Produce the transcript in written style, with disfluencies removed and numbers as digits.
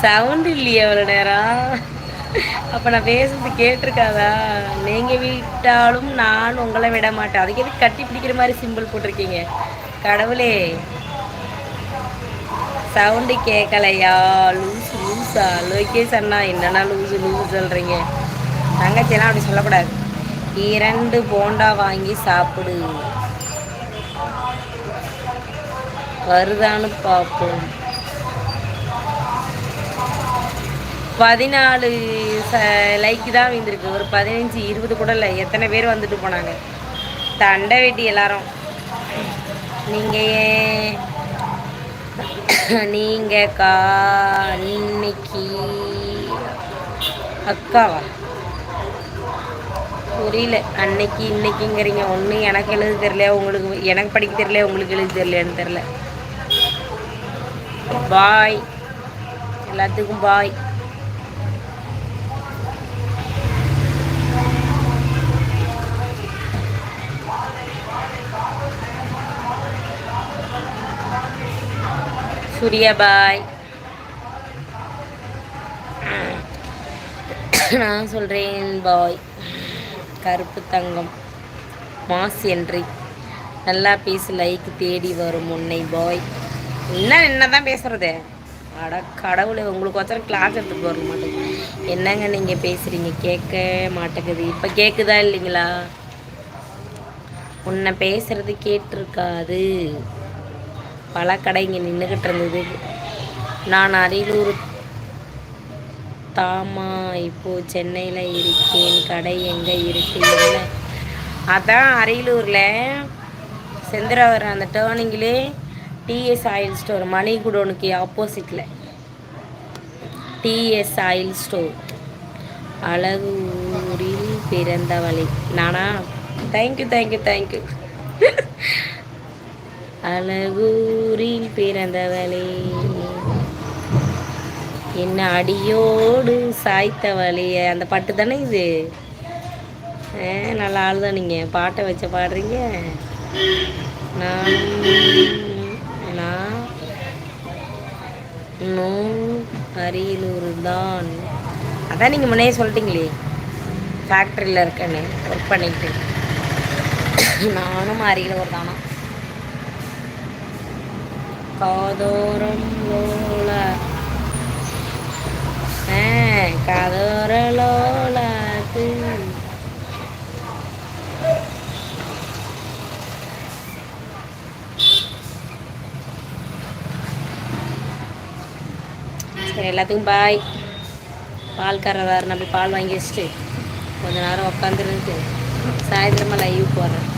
Sound இல்லையே அவ்வளோ நேரம். அப்போ நான் பேசுறது கேட்டிருக்காதா? நீங்கள் விட்டாலும் நான் உங்களை விட மாட்டேன். அதுக்கு எதுக்கு கட்டி பிடிக்கிற மாதிரி சிம்பிள் போட்டிருக்கீங்க? கடவுளே, சவுண்டு கேட்கலையா? லூஸ் லூஸா? லோகேஷ் அண்ணா என்னன்னா லூஸு லூஸு சொல்கிறீங்க? தங்கச்சியெல்லாம் அப்படி சொல்லக்கூடாது. 2 போண்டா வாங்கி சாப்பிடு, வருதான்னு பார்ப்போம். 14 லைக்கு தான் விழுந்திருக்கு. ஒரு 15 20 கூட இல்லை. எத்தனை பேர் வந்துட்டு போனாங்க? தண்டை வெட்டி எல்லாரும். நீங்கள் நீங்கக்கா இன்னைக்கு அக்காவா? புரியல. அன்னைக்கு இன்னைக்குங்கிறீங்க. ஒன்று எனக்கு எழுத தெரியல, உங்களுக்கு எனக்கு படிக்க தெரியல, உங்களுக்கு எழுத தெரியலன்னு தெரில. பாய், எல்லாத்துக்கும் பாய். சூர்யா பாய். நான் சொல்கிறேன் பாய். கருப்பு தங்கம் மாஸ் என்றி நல்லா பேசு, லைக் தேடி வரும் உன்னை பாய். என்ன தான் பேசுறது? அட கடவுளை, உங்களுக்கு வச்சாலும் கிளாஸ் எடுத்துகிட்டு வர மாட்டேங்குது. என்னங்க நீங்கள் பேசுகிறீங்க? கேட்க மாட்டேங்குது. இப்போ கேட்குதா இல்லைங்களா? உன்னை பேசுகிறது கேட்டிருக்காது. பல கடை இங்கே நின்றுக்கிட்டு இருந்தது. நான் அரியலூர் தாமா, இப்போது சென்னையில் இருக்கேன். கடை எங்கே இருக்கு? என்ன? அதான் அரியலூரில் செந்திராவர் அந்த டேர்னிங்கிலே டிஎஸ் ஆயில் ஸ்டோர், மணி குடோனுக்கு ஆப்போசிட்டில் டிஎஸ் ஆயில் ஸ்டோர். அழகூரில் பிறந்தவளை நானா? Thank you thank you thank you. அழகூரில் பிறந்தவளே, என்ன அடியோடு சாய்த்தவளே. அந்த பாட்டு தானே இது? நல்லா ஆளுதான். நீங்கள் பாட்டை வச்ச பாடுறீங்க. நான் அரியலூர் தான். அதான் நீங்கள் முன்னே சொல்லிட்டீங்களே ஃபேக்ட்ரியில் இருக்கேன்னு, ஒர்க் பண்ணிக்கிட்டு. நானும் அரியலூர் தானா? காதோரம் லோல காதோர லோலாது. சரி, எல்லாத்துக்கும் பாய். பால்காரர் வேறு, நம்ம பால் வாங்கி வச்சுட்டு கொஞ்ச நேரம் உட்காந்துருந்து சாயந்தரமாக லைவ் போடுறேன்.